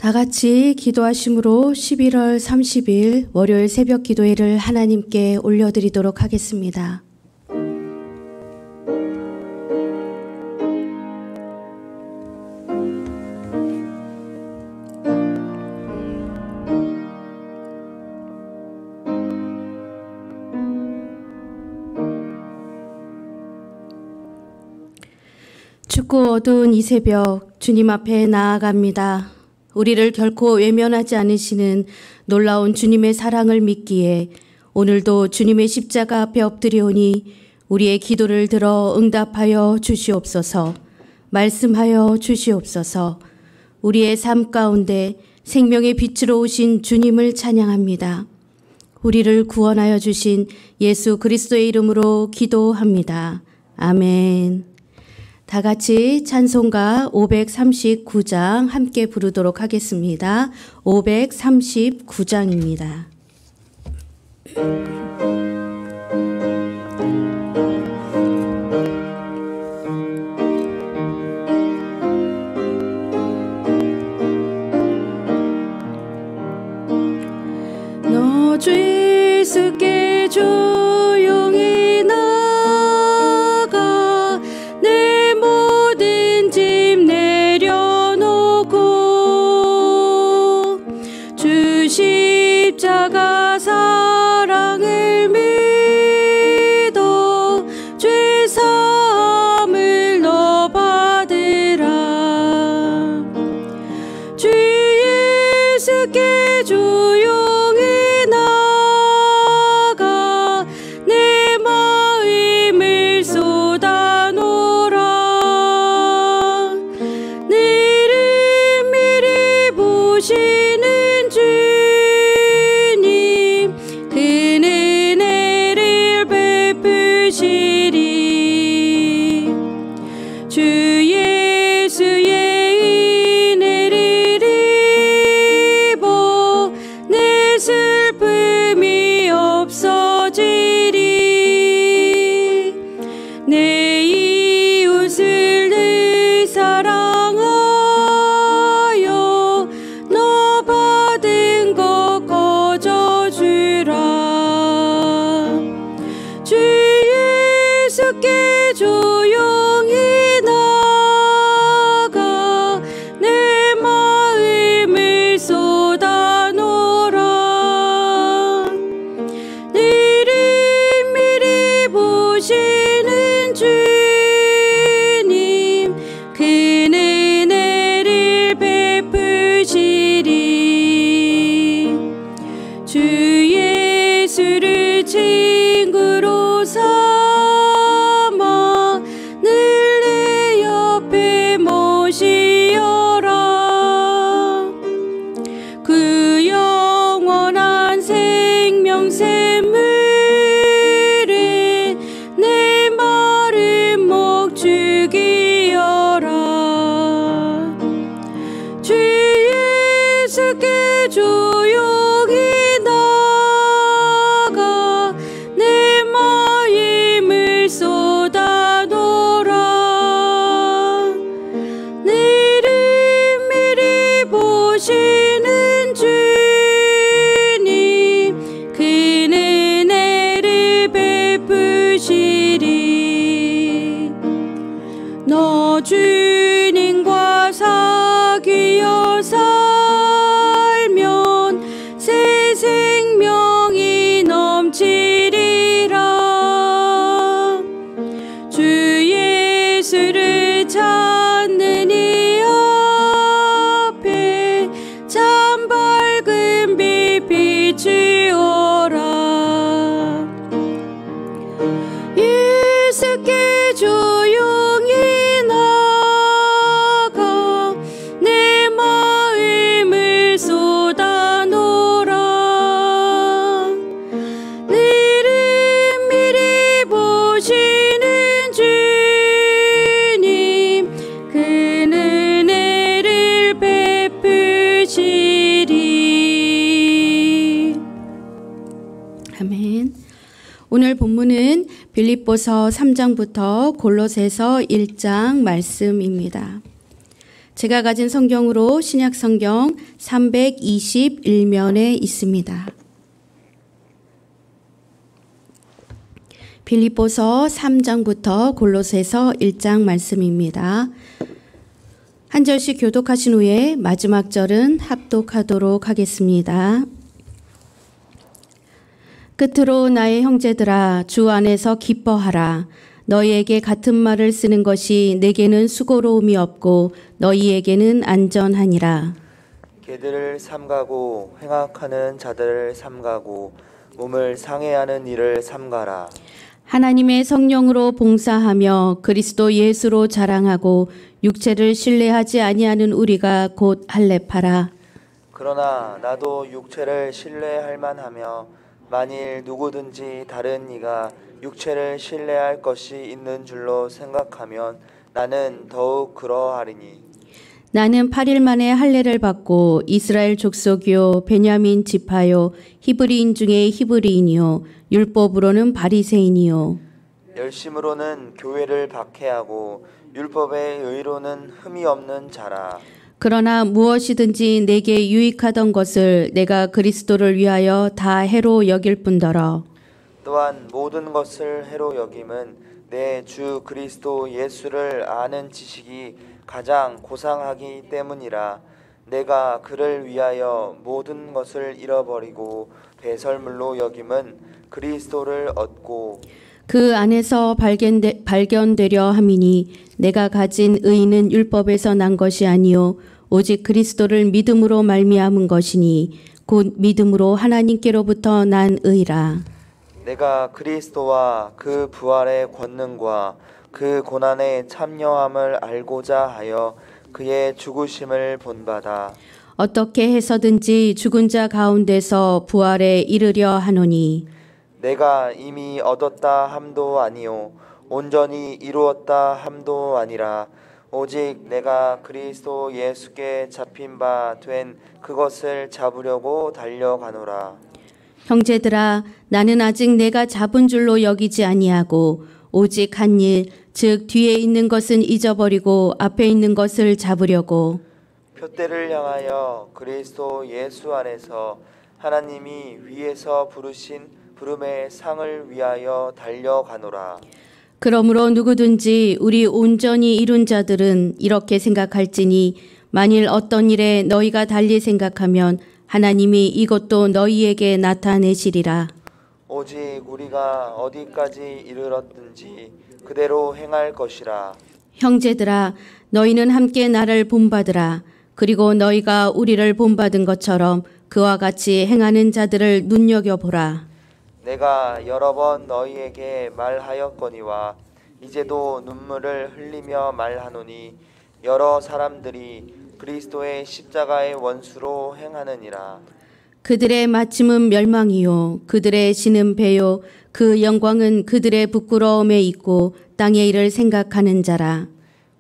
다 같이 기도하심으로 11월 30일 월요일 새벽 기도회를 하나님께 올려드리도록 하겠습니다. 춥고 어두운 이 새벽 주님 앞에 나아갑니다. 우리를 결코 외면하지 않으시는 놀라운 주님의 사랑을 믿기에 오늘도 주님의 십자가 앞에 엎드려오니 우리의 기도를 들어 응답하여 주시옵소서. 말씀하여 주시옵소서. 우리의 삶 가운데 생명의 빛으로 오신 주님을 찬양합니다. 우리를 구원하여 주신 예수 그리스도의 이름으로 기도합니다. 아멘. 다 같이 찬송가 539장 함께 부르도록 하겠습니다. 539장입니다. 너 주께 조용히 나가 내 모든 짐 내려놓고 주 십자가 사랑을 믿어 죄 사함을 너 받으라. 주 예수께 조용히 나가 내 마음을 쏟아놓으라. 미리 보시는 주님 큰 은혜를 베푸시리. 주 예수의 은혜를 입어 내 슬픔이 없어지리. 내 이웃을 늘 사랑하여 너 받은 것 거저주라. 주 예수께 조용히 나가 내 마음을 쏟아놓으라. 미리 보시는 주님 큰 은혜를 베푸시리. 주 예수를 친구로 삼아 늘 내 옆에 모시어라. 그 영원한 생명 샘물에 내 마른 목 죽이어라. 주 예수께 조용히 나가 내 마음을 쏟아놓으라. 미리 보시는 주님 큰 은혜를 베푸시리. 너 주님과 사귀어 살면 새 생명이 넘치리라. 주 예수를 찾는 이 앞에 참 밝은 빛 비추어라. 예수께 조용히 나가 내 마음을 쏟아놓으라. 미리 보시는 주님 큰 은혜를 베푸시리. 아멘. 오늘 본문은 빌립보서 3장부터 골로새서 1장 말씀입니다. 제가 가진 성경으로 신약 성경 321면에 있습니다. 빌립보서 3장부터 골로새서 1장 말씀입니다. 한 절씩 교독하신 후에 마지막 절은 합독하도록 하겠습니다. 끝으로 나의 형제들아, 주 안에서 기뻐하라. 너희에게 같은 말을 쓰는 것이 내게는 수고로움이 없고 너희에게는 안전하니라. 개들을 삼가고 횡악하는 자들을 삼가고 몸을 상해하는 일을 삼가라. 하나님의 성령으로 봉사하며 그리스도 예수로 자랑하고 육체를 신뢰하지 아니하는 우리가 곧 할례파라. 그러나 나도 육체를 신뢰할 만하며 만일 누구든지 다른 이가 육체를 신뢰할 것이 있는 줄로 생각하면 나는 더욱 그러하리니. 나는 8일 만에 할례를 받고 이스라엘 족속이요 베냐민 지파요 히브리인 중에 히브리인이요 율법으로는 바리새인이요 열심으로는 교회를 박해하고 율법의 의로는 흠이 없는 자라. 그러나 무엇이든지 내게 유익하던 것을 내가 그리스도를 위하여 다 해로 여길 뿐더러 또한 모든 것을 해로 여김은 내 주 그리스도 예수를 아는 지식이 가장 고상하기 때문이라. 내가 그를 위하여 모든 것을 잃어버리고 배설물로 여김은 그리스도를 얻고 그 안에서 발견되려 함이니 내가 가진 의는 율법에서 난 것이 아니요 오직 그리스도를 믿음으로 말미암은 것이니 곧 믿음으로 하나님께로부터 난 의라. 내가 그리스도와 그 부활의 권능과 그 고난의 참여함을 알고자 하여 그의 죽으심을 본받아 어떻게 해서든지 죽은 자 가운데서 부활에 이르려 하노니 내가 이미 얻었다 함도 아니요 온전히 이루었다 함도 아니라 오직 내가 그리스도 예수께 잡힌 바 된 그것을 잡으려고 달려가노라. 형제들아, 나는 아직 내가 잡은 줄로 여기지 아니하고 오직 한 일, 즉 뒤에 있는 것은 잊어버리고 앞에 있는 것을 잡으려고 표대를 향하여 그리스도 예수 안에서 하나님이 위에서 부르신 부름의 상을 위하여 달려가노라. 그러므로 누구든지 우리 온전히 이룬 자들은 이렇게 생각할지니 만일 어떤 일에 너희가 달리 생각하면 하나님이 이것도 너희에게 나타내시리라. 오직 우리가 어디까지 이르렀든지 그대로 행할 것이라. 형제들아, 너희는 함께 나를 본받으라. 그리고 너희가 우리를 본받은 것처럼 그와 같이 행하는 자들을 눈여겨보라. 내가 여러 번 너희에게 말하였거니와 이제도 눈물을 흘리며 말하노니 여러 사람들이 그리스도의 십자가의 원수로 행하느니라. 그들의 마침은 멸망이요 그들의 신은 배요 그 영광은 그들의 부끄러움에 있고 땅의 일을 생각하는 자라.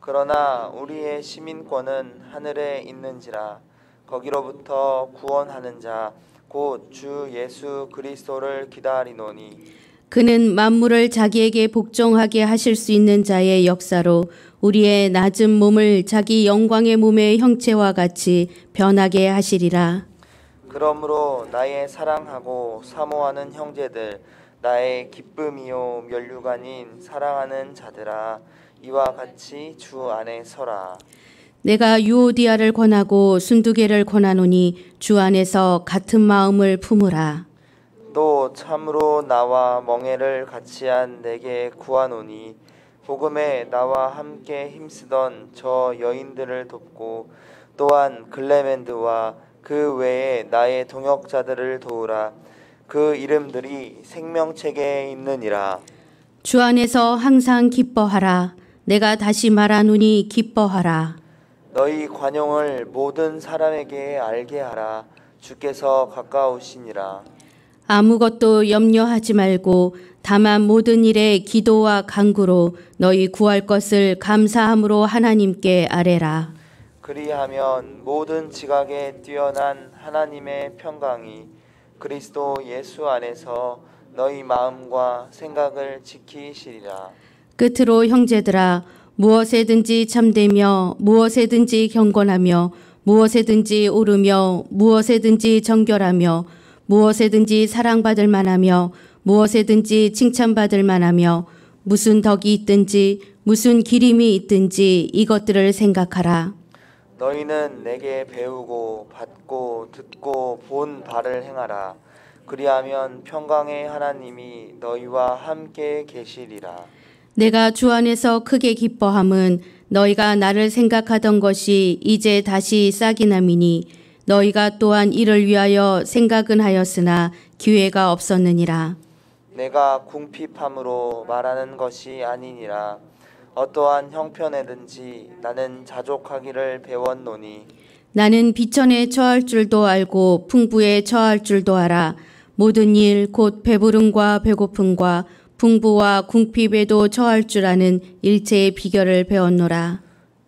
그러나 우리의 시민권은 하늘에 있는지라. 거기로부터 구원하는 자 곧 주 예수 그리스도를 기다리노니 그는 만물을 자기에게 복종하게 하실 수 있는 자의 역사로 우리의 낮은 몸을 자기 영광의 몸의 형체와 같이 변하게 하시리라. 그러므로 나의 사랑하고 사모하는 형제들, 나의 기쁨이요 면류관인 사랑하는 자들아, 이와 같이 주 안에 서라. 내가 유오디아를 권하고 순두개를 권하노니 주 안에서 같은 마음을 품으라. 또 참으로 나와 멍에를 같이한 내게 구하노니 복음에 나와 함께 힘쓰던 저 여인들을 돕고 또한 글레멘드와 그 외에 나의 동역자들을 도우라. 그 이름들이 생명책에 있느니라. 주 안에서 항상 기뻐하라. 내가 다시 말하노니 기뻐하라. 너희 관용을 모든 사람에게 알게 하라. 주께서 가까우시니라. 아무것도 염려하지 말고 다만 모든 일에 기도와 간구로 너희 구할 것을 감사함으로 하나님께 아뢰라. 그리하면 모든 지각에 뛰어난 하나님의 평강이 그리스도 예수 안에서 너희 마음과 생각을 지키시리라. 끝으로 형제들아, 무엇에든지 참되며 무엇에든지 경건하며 무엇에든지 옳으며 무엇에든지 정결하며 무엇에든지 사랑받을 만하며 무엇에든지 칭찬받을 만하며 무슨 덕이 있든지 무슨 기림이 있든지 이것들을 생각하라. 너희는 내게 배우고 받고 듣고 본 바를 행하라. 그리하면 평강의 하나님이 너희와 함께 계시리라. 내가 주 안에서 크게 기뻐함은 너희가 나를 생각하던 것이 이제 다시 싹이 남이니 너희가 또한 이를 위하여 생각은 하였으나 기회가 없었느니라. 내가 궁핍함으로 말하는 것이 아니니라. 어떠한 형편에든지 나는 자족하기를 배웠노니 나는 비천에 처할 줄도 알고 풍부에 처할 줄도 알아. 모든 일 곧 배부름과 배고픔과 풍부와 궁핍에도 처할 줄 아는 일체의 비결을 배웠노라.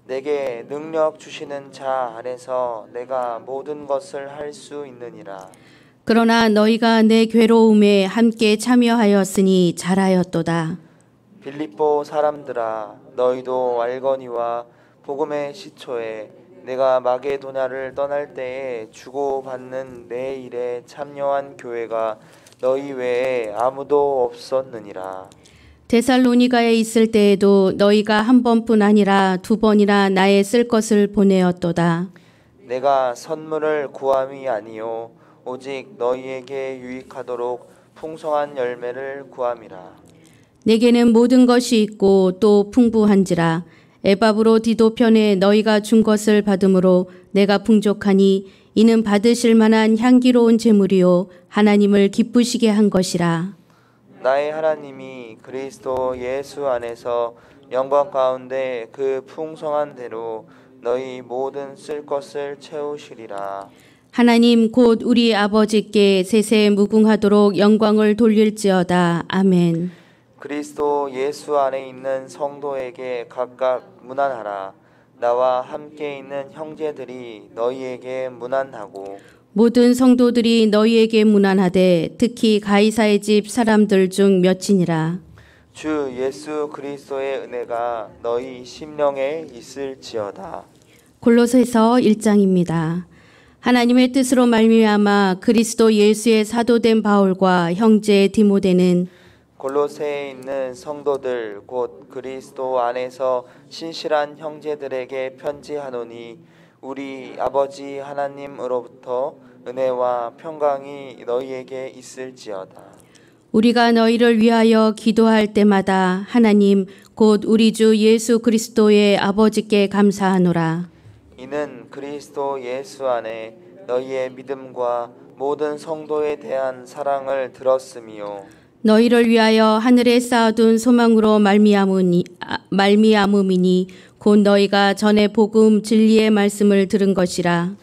내게 능력 주시는 자 안에서 내가 모든 것을 할 수 있느니라. 그러나 너희가 내 괴로움에 함께 참여하였으니 잘하였도다. 빌립보 사람들아, 너희도 알거니와 복음의 시초에 내가 마게도냐를 떠날 때에 주고받는 내 일에 참여한 교회가 너희 외에 아무도 없었느니라. 데살로니가에 있을 때에도 너희가 한 번뿐 아니라 두 번이나 나의 쓸 것을 보내었도다. 내가 선물을 구함이 아니요 오직 너희에게 유익하도록 풍성한 열매를 구함이라. 내게는 모든 것이 있고 또 풍부한지라. 에바브로 디도 편에 너희가 준 것을 받음으로 내가 풍족하니 이는 받으실 만한 향기로운 제물이요 하나님을 기쁘시게 한 것이라. 나의 하나님이 그리스도 예수 안에서 영광 가운데 그 풍성한 대로 너희 모든 쓸 것을 채우시리라. 하나님 곧 우리 아버지께 세세 무궁하도록 영광을 돌릴지어다. 아멘. 그리스도 예수 안에 있는 성도에게 각각 문안하라. 나와 함께 있는 형제들이 너희에게 문안하고 모든 성도들이 너희에게 문안하되 특히 가이사의 집 사람들 중 몇이니라. 주 예수 그리스도의 은혜가 너희 심령에 있을지어다. 골로새서 1장입니다. 하나님의 뜻으로 말미암아 그리스도 예수의 사도된 바울과 형제 디모데는 골로새에 있는 성도들 곧 그리스도 안에서 신실한 형제들에게 편지하노니 우리 아버지 하나님으로부터 은혜와 평강이 너희에게 있을지어다. 우리가 너희를 위하여 기도할 때마다 하나님 곧 우리 주 예수 그리스도의 아버지께 감사하노라. 이는 그리스도 예수 안에 너희의 믿음과 모든 성도에 대한 사랑을 들었으며 너희를 위하여 하늘에 쌓아둔 소망으로 말미암음이니 곧 너희가 전에 복음 진리의 말씀을 들은 것이라.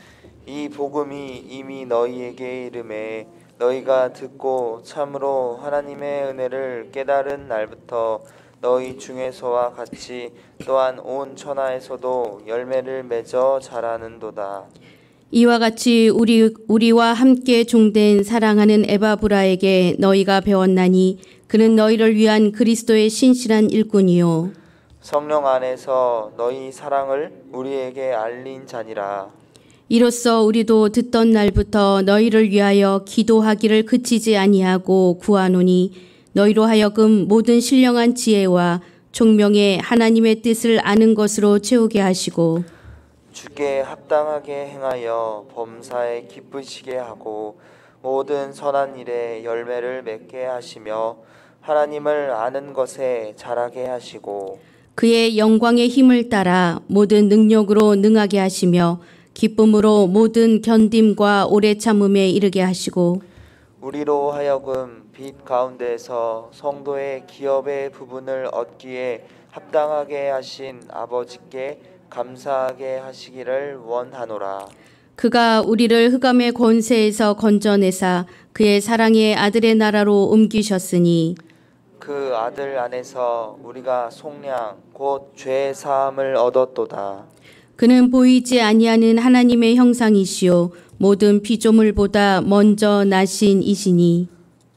이 복음이 이미 너희에게 이름에 너희가 듣고 참으로 하나님의 은혜를 깨달은 날부터 너희 중에서와 같이 또한 온 천하에서도 열매를 맺어 자라는도다. 이와 같이 우리와 함께 종된 사랑하는 에바브라에게 너희가 배웠나니 그는 너희를 위한 그리스도의 신실한 일꾼이요 성령 안에서 너희 사랑을 우리에게 알린 자니라. 이로써 우리도 듣던 날부터 너희를 위하여 기도하기를 그치지 아니하고 구하노니 너희로 하여금 모든 신령한 지혜와 총명의 하나님의 뜻을 아는 것으로 채우게 하시고 주께 합당하게 행하여 범사에 기쁘시게 하고 모든 선한 일에 열매를 맺게 하시며 하나님을 아는 것에 자라게 하시고 그의 영광의 힘을 따라 모든 능력으로 능하게 하시며 기쁨으로 모든 견딤과 오래 참음에 이르게 하시고 우리로 하여금 빛 가운데서 성도의 기업의 부분을 얻기에 합당하게 하신 아버지께 감사하게 하시기를 원하노라. 그가 우리를 흑암의 권세에서 건져내사 그의 사랑의 아들의 나라로 옮기셨으니 그 아들 안에서 우리가 속량 곧 죄 사함을 얻었도다. 그는 보이지 아니하는 하나님의 형상이시요 모든 피조물보다 먼저 나신 이시니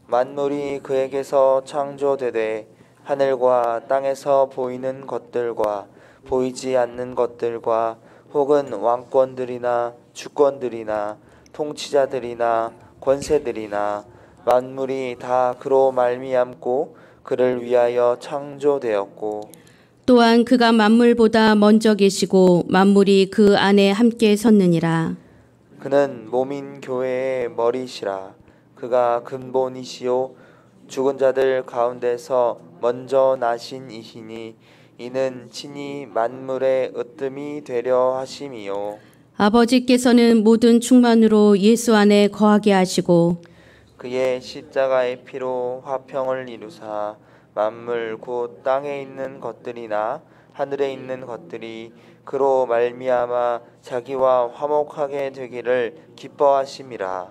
만물이 그에게서 창조되되 하늘과 땅에서 보이는 것들과 보이지 않는 것들과 혹은 왕권들이나 주권들이나 통치자들이나 권세들이나 만물이 다 그로 말미암고 그를 위하여 창조되었고 또한 그가 만물보다 먼저 계시고 만물이 그 안에 함께 섰느니라. 그는 몸인 교회의 머리시라. 그가 근본이시요 죽은 자들 가운데서 먼저 나신 이시니 이는 친히 만물의 으뜸이 되려 하심이요 아버지께서는 모든 충만으로 예수 안에 거하게 하시고 그의 십자가의 피로 화평을 이루사 만물 곧 땅에 있는 것들이나 하늘에 있는 것들이 그로 말미암아 자기와 화목하게 되기를 기뻐하심이라.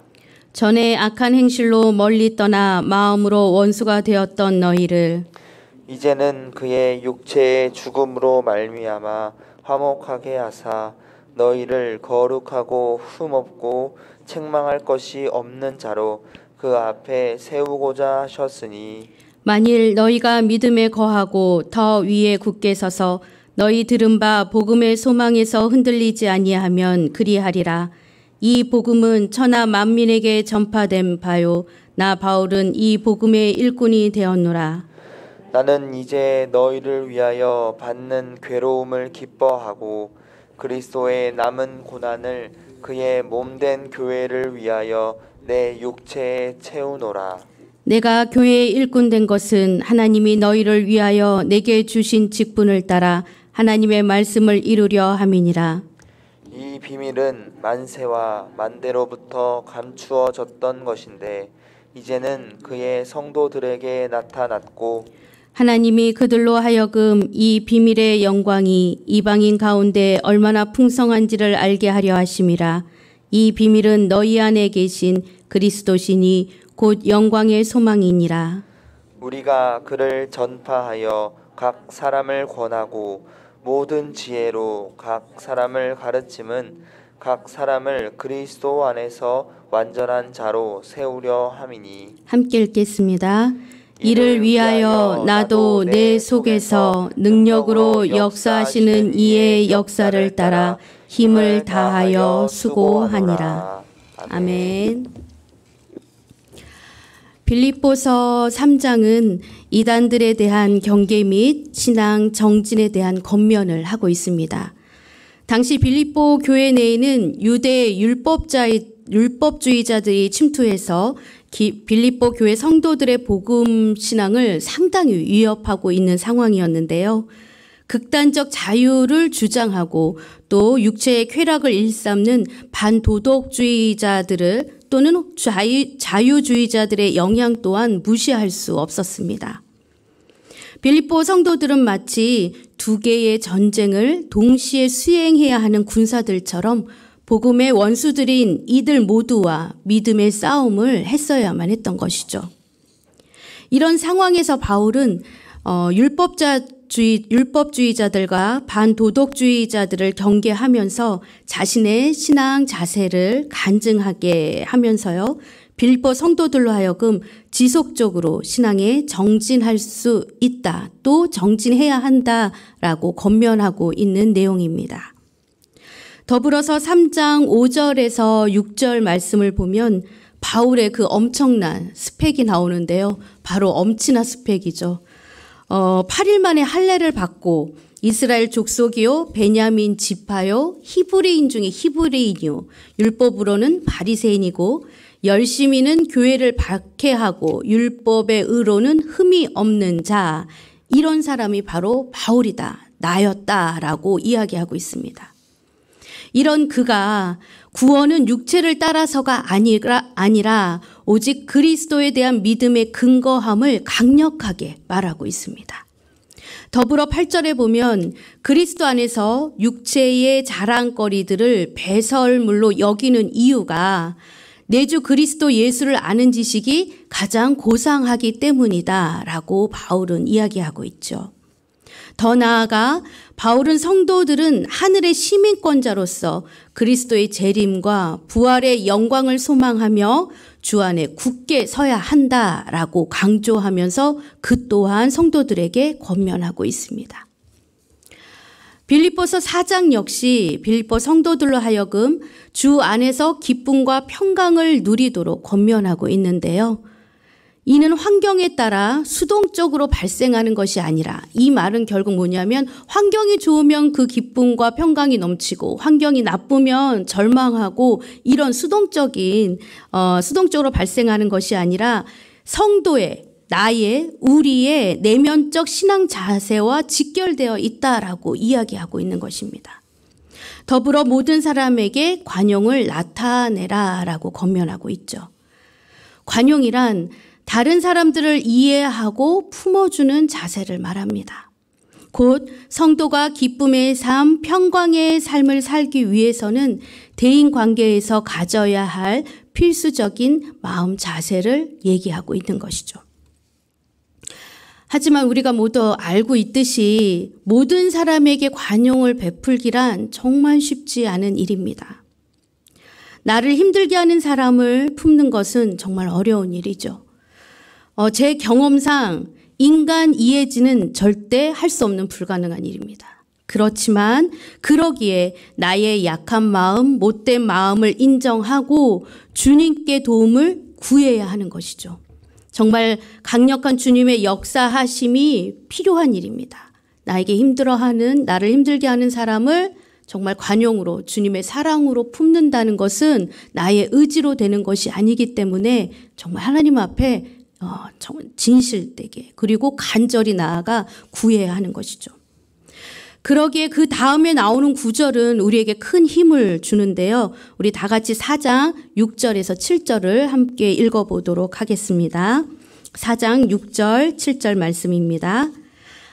전에 악한 행실로 멀리 떠나 마음으로 원수가 되었던 너희를 이제는 그의 육체의 죽음으로 말미암아 화목하게 하사 너희를 거룩하고 흠없고 책망할 것이 없는 자로 그 앞에 세우고자 하셨으니 만일 너희가 믿음에 거하고 더 위에 굳게 서서 너희 들은 바 복음의 소망에서 흔들리지 아니하면 그리하리라. 이 복음은 천하 만민에게 전파된 바요 나 바울은 이 복음의 일꾼이 되었노라. 나는 이제 너희를 위하여 받는 괴로움을 기뻐하고 그리스도의 남은 고난을 그의 몸된 교회를 위하여 내 육체에 채우노라. 내가 교회의 일꾼 된 것은 하나님이 너희를 위하여 내게 주신 직분을 따라 하나님의 말씀을 이루려 함이니라. 이 비밀은 만세와 만대로부터 감추어졌던 것인데 이제는 그의 성도들에게 나타났고 하나님이 그들로 하여금 이 비밀의 영광이 이방인 가운데 얼마나 풍성한지를 알게 하려 하심이라. 이 비밀은 너희 안에 계신 그리스도시니 곧 영광의 소망이니라. 우리가 그를 전파하여 각 사람을 권하고 모든 지혜로 각 사람을 가르침은 각 사람을 그리스도 안에서 완전한 자로 세우려 함이니. 함께 읽겠습니다. 이를 위하여 나도 내 속에서 능력으로 역사하시는 이의 역사를 따라 힘을 다하여 수고하니라. 아멘. 빌립보서 3장은 이단들에 대한 경계 및 신앙 정진에 대한 권면을 하고 있습니다. 당시 빌립보 교회 내에는 유대 율법주의자들이 침투해서 빌립보 교회 성도들의 복음 신앙을 상당히 위협하고 있는 상황이었는데요. 극단적 자유를 주장하고 또 육체의 쾌락을 일삼는 반도덕주의자들을 또는 자유주의자들의 영향 또한 무시할 수 없었습니다. 빌립보 성도들은 마치 두 개의 전쟁을 동시에 수행해야 하는 군사들처럼 복음의 원수들인 이들 모두와 믿음의 싸움을 했어야만 했던 것이죠. 이런 상황에서 바울은 율법주의자들과 반도덕주의자들을 경계하면서 자신의 신앙 자세를 간증하게 하면서요. 빌립보 성도들로 하여금 지속적으로 신앙에 정진할 수 있다. 또 정진해야 한다라고 권면하고 있는 내용입니다. 더불어서 3장 5절에서 6절 말씀을 보면 바울의 그 엄청난 스펙이 나오는데요. 바로 엄친아 스펙이죠. 8일 만에 할례를 받고 이스라엘 족속이요 베냐민 지파요 히브리인 중에 히브리인이요 율법으로는 바리새인이고 열심히는 교회를 박해하고 율법의 의로는 흠이 없는 자, 이런 사람이 바로 바울이다, 나였다라고 이야기하고 있습니다. 이런 그가 구원은 육체를 따라서가 아니라 오직 그리스도에 대한 믿음의 근거함을 강력하게 말하고 있습니다. 더불어 8절에 보면 그리스도 안에서 육체의 자랑거리들을 배설물로 여기는 이유가 내 주 그리스도 예수를 아는 지식이 가장 고상하기 때문이다라고 바울은 이야기하고 있죠. 더 나아가 바울은 성도들은 하늘의 시민권자로서 그리스도의 재림과 부활의 영광을 소망하며 주 안에 굳게 서야 한다라고 강조하면서 그 또한 성도들에게 권면하고 있습니다. 빌립보서 4장 역시 빌립보 성도들로 하여금 주 안에서 기쁨과 평강을 누리도록 권면하고 있는데요. 이는 환경에 따라 수동적으로 발생하는 것이 아니라, 이 말은 결국 뭐냐면 환경이 좋으면 그 기쁨과 평강이 넘치고 환경이 나쁘면 절망하고, 이런 수동적으로 발생하는 것이 아니라 성도의, 나의, 우리의 내면적 신앙 자세와 직결되어 있다라고 이야기하고 있는 것입니다. 더불어 모든 사람에게 관용을 나타내라라고 권면하고 있죠. 관용이란 다른 사람들을 이해하고 품어주는 자세를 말합니다. 곧 성도가 기쁨의 삶, 평강의 삶을 살기 위해서는 대인 관계에서 가져야 할 필수적인 마음 자세를 얘기하고 있는 것이죠. 하지만 우리가 모두 알고 있듯이 모든 사람에게 관용을 베풀기란 정말 쉽지 않은 일입니다. 나를 힘들게 하는 사람을 품는 것은 정말 어려운 일이죠. 제 경험상 인간 이해지는 절대 할 수 없는 불가능한 일입니다. 그렇지만 그러기에 나의 약한 마음, 못된 마음을 인정하고 주님께 도움을 구해야 하는 것이죠. 정말 강력한 주님의 역사하심이 필요한 일입니다. 나에게 나를 힘들게 하는 사람을 정말 관용으로, 주님의 사랑으로 품는다는 것은 나의 의지로 되는 것이 아니기 때문에 정말 하나님 앞에 진실되게, 그리고 간절히 나아가 구해야 하는 것이죠. 그러기에 그 다음에 나오는 구절은 우리에게 큰 힘을 주는데요. 우리 다 같이 4장 6절에서 7절을 함께 읽어보도록 하겠습니다. 4장 6절 7절 말씀입니다.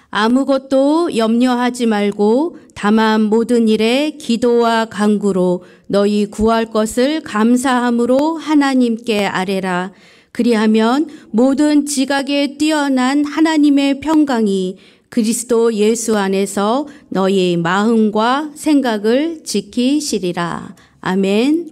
아무것도 염려하지 말고 다만 모든 일에 기도와 간구로 너희 구할 것을 감사함으로 하나님께 아뢰라. 그리하면 모든 지각에 뛰어난 하나님의 평강이 그리스도 예수 안에서 너희 마음과 생각을 지키시리라. 아멘.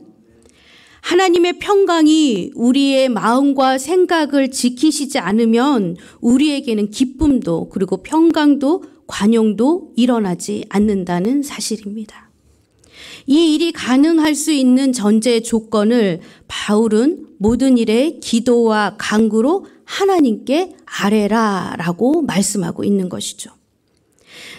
하나님의 평강이 우리의 마음과 생각을 지키시지 않으면 우리에게는 기쁨도, 그리고 평강도, 관용도 일어나지 않는다는 사실입니다. 이 일이 가능할 수 있는 전제 조건을 바울은 모든 일에 기도와 간구로 하나님께 아뢰라라고 말씀하고 있는 것이죠.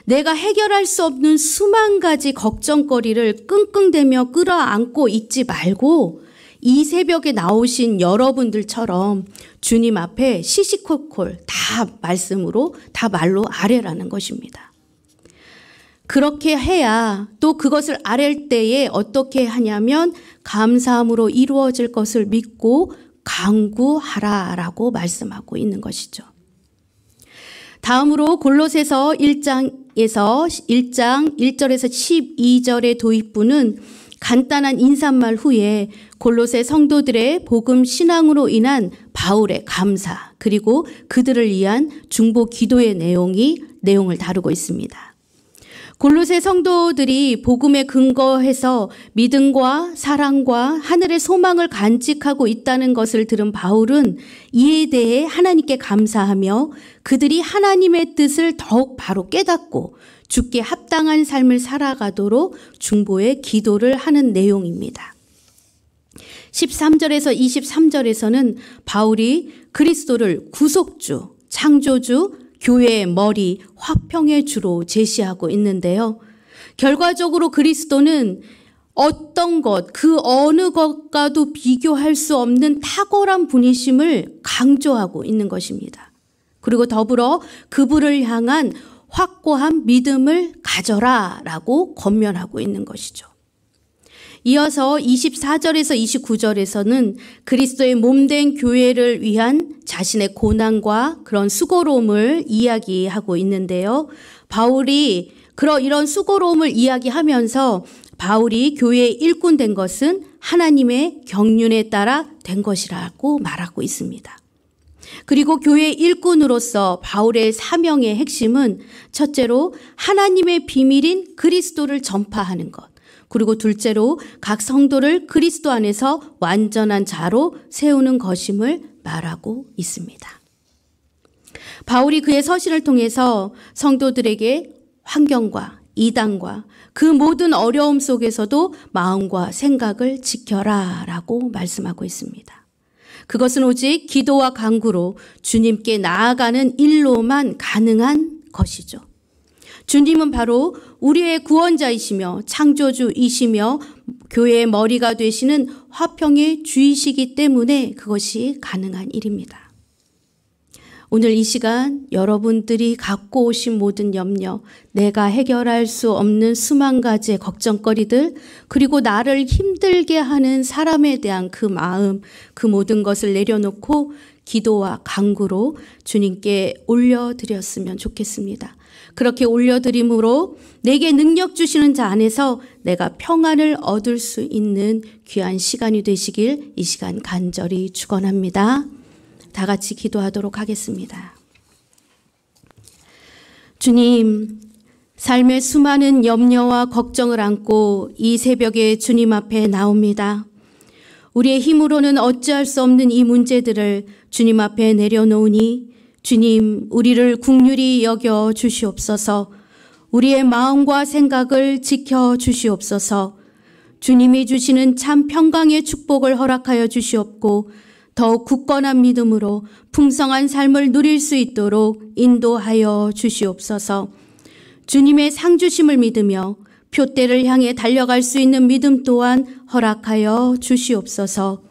내가 해결할 수 없는 수만 가지 걱정거리를 끙끙대며 끌어안고 있지 말고 이 새벽에 나오신 여러분들처럼 주님 앞에 시시콜콜 다 말씀으로, 다 말로 아뢰라는 것입니다. 그렇게 해야, 또 그것을 아랠 때에 어떻게 하냐면 감사함으로 이루어질 것을 믿고 간구하라라고 말씀하고 있는 것이죠. 다음으로 골로새서 1장 1절에서 12절의 도입부는 간단한 인사말 후에 골로새 성도들의 복음 신앙으로 인한 바울의 감사, 그리고 그들을 위한 중보 기도의 내용을 다루고 있습니다. 골로새 성도들이 복음에 근거해서 믿음과 사랑과 하늘의 소망을 간직하고 있다는 것을 들은 바울은 이에 대해 하나님께 감사하며 그들이 하나님의 뜻을 더욱 바로 깨닫고 주께 합당한 삶을 살아가도록 중보의 기도를 하는 내용입니다. 13절에서 23절에서는 바울이 그리스도를 구속주, 창조주, 교회의 머리, 화평의 주로 제시하고 있는데요. 결과적으로 그리스도는 어떤 것, 그 어느 것과도 비교할 수 없는 탁월한 분이심을 강조하고 있는 것입니다. 그리고 더불어 그분을 향한 확고한 믿음을 가져라라고 권면하고 있는 것이죠. 이어서 24절에서 29절에서는 그리스도의 몸된 교회를 위한 자신의 고난과 그런 수고로움을 이야기하고 있는데요. 바울이 이런 수고로움을 이야기하면서 바울이 교회의 일꾼 된 것은 하나님의 경륜에 따라 된 것이라고 말하고 있습니다. 그리고 교회의 일꾼으로서 바울의 사명의 핵심은 첫째로 하나님의 비밀인 그리스도를 전파하는 것, 그리고 둘째로 각 성도를 그리스도 안에서 완전한 자로 세우는 것임을 말하고 있습니다. 바울이 그의 서신을 통해서 성도들에게 환경과 이단과 그 모든 어려움 속에서도 마음과 생각을 지켜라 라고 말씀하고 있습니다. 그것은 오직 기도와 간구로 주님께 나아가는 일로만 가능한 것이죠. 주님은 바로 우리의 구원자이시며 창조주이시며 교회의 머리가 되시는 화평의 주이시기 때문에 그것이 가능한 일입니다. 오늘 이 시간 여러분들이 갖고 오신 모든 염려, 내가 해결할 수 없는 수만 가지의 걱정거리들, 그리고 나를 힘들게 하는 사람에 대한 그 마음, 그 모든 것을 내려놓고 기도와 간구로 주님께 올려드렸으면 좋겠습니다. 그렇게 올려드림으로 내게 능력 주시는 자 안에서 내가 평안을 얻을 수 있는 귀한 시간이 되시길 이 시간 간절히 축원합니다. 다 같이 기도하도록 하겠습니다. 주님, 삶의 수많은 염려와 걱정을 안고 이 새벽에 주님 앞에 나옵니다. 우리의 힘으로는 어찌할 수 없는 이 문제들을 주님 앞에 내려놓으니 주님, 우리를 긍휼히 여겨 주시옵소서. 우리의 마음과 생각을 지켜 주시옵소서. 주님이 주시는 참 평강의 축복을 허락하여 주시옵고 더욱 굳건한 믿음으로 풍성한 삶을 누릴 수 있도록 인도하여 주시옵소서. 주님의 상 주심을 믿으며 표대를 향해 달려갈 수 있는 믿음 또한 허락하여 주시옵소서.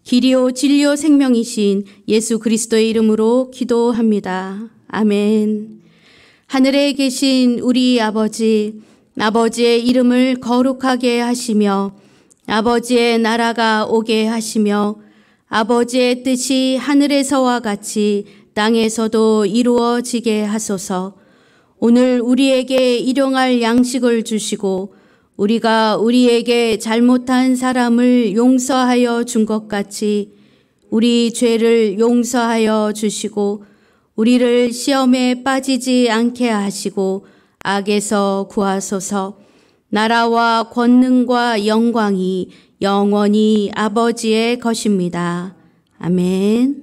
길이요 진리요 생명이신 예수 그리스도의 이름으로 기도합니다. 아멘. 하늘에 계신 우리 아버지, 아버지의 이름을 거룩하게 하시며 아버지의 나라가 오게 하시며 아버지의 뜻이 하늘에서와 같이 땅에서도 이루어지게 하소서. 오늘 우리에게 일용할 양식을 주시고 우리가 우리에게 잘못한 사람을 용서하여 준 것 같이 우리 죄를 용서하여 주시고 우리를 시험에 빠지지 않게 하시고 악에서 구하소서. 나라와 권능과 영광이 영원히 아버지의 것입니다. 아멘.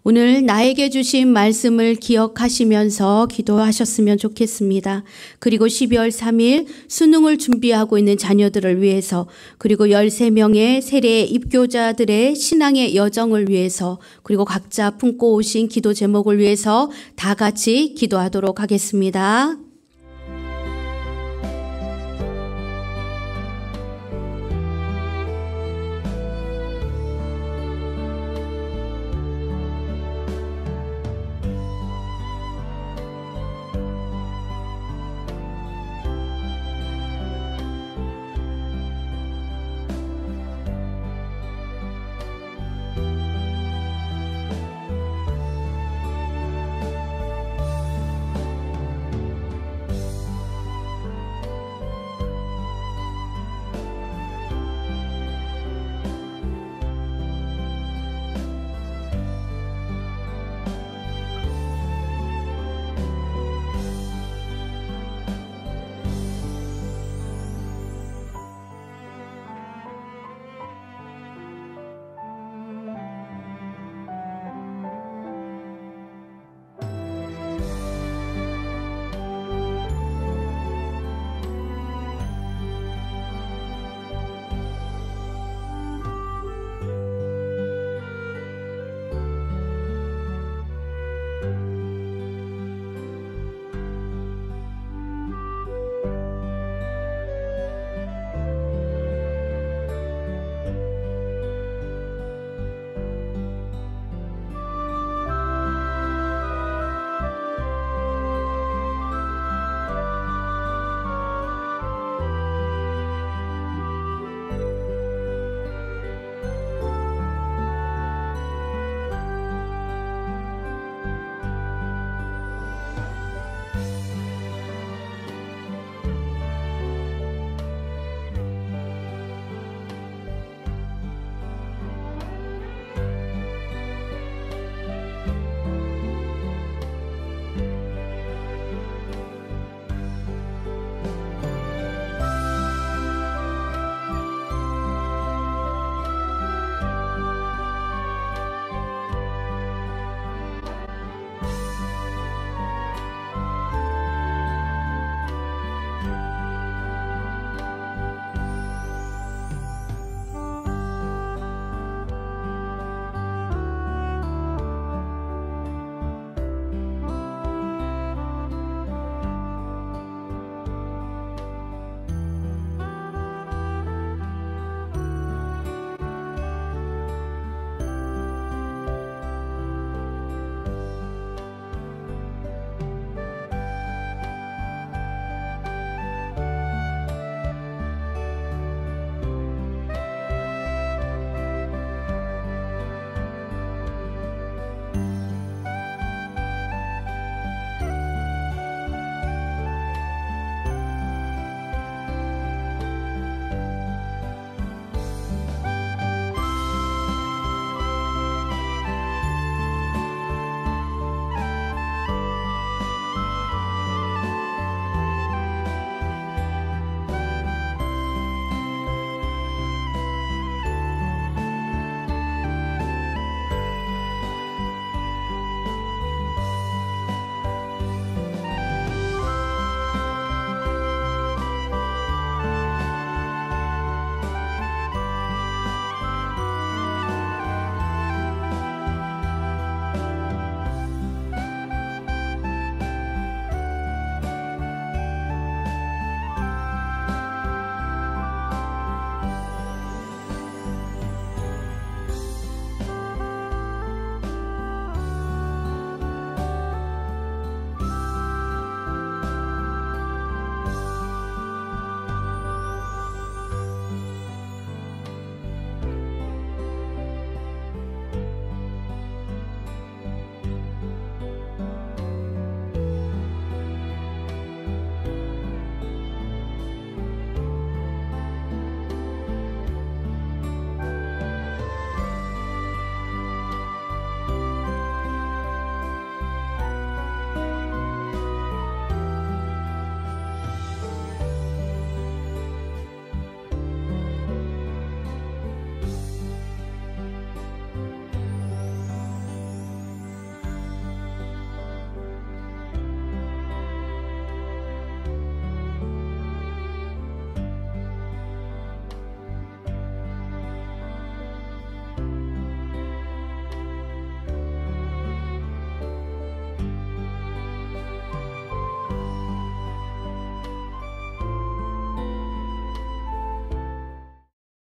오늘 나에게 주신 말씀을 기억하시면서 기도하셨으면 좋겠습니다. 그리고 12월 3일 수능을 준비하고 있는 자녀들을 위해서, 그리고 13명의 세례 입교자들의 신앙의 여정을 위해서, 그리고 각자 품고 오신 기도 제목을 위해서 다 같이 기도하도록 하겠습니다.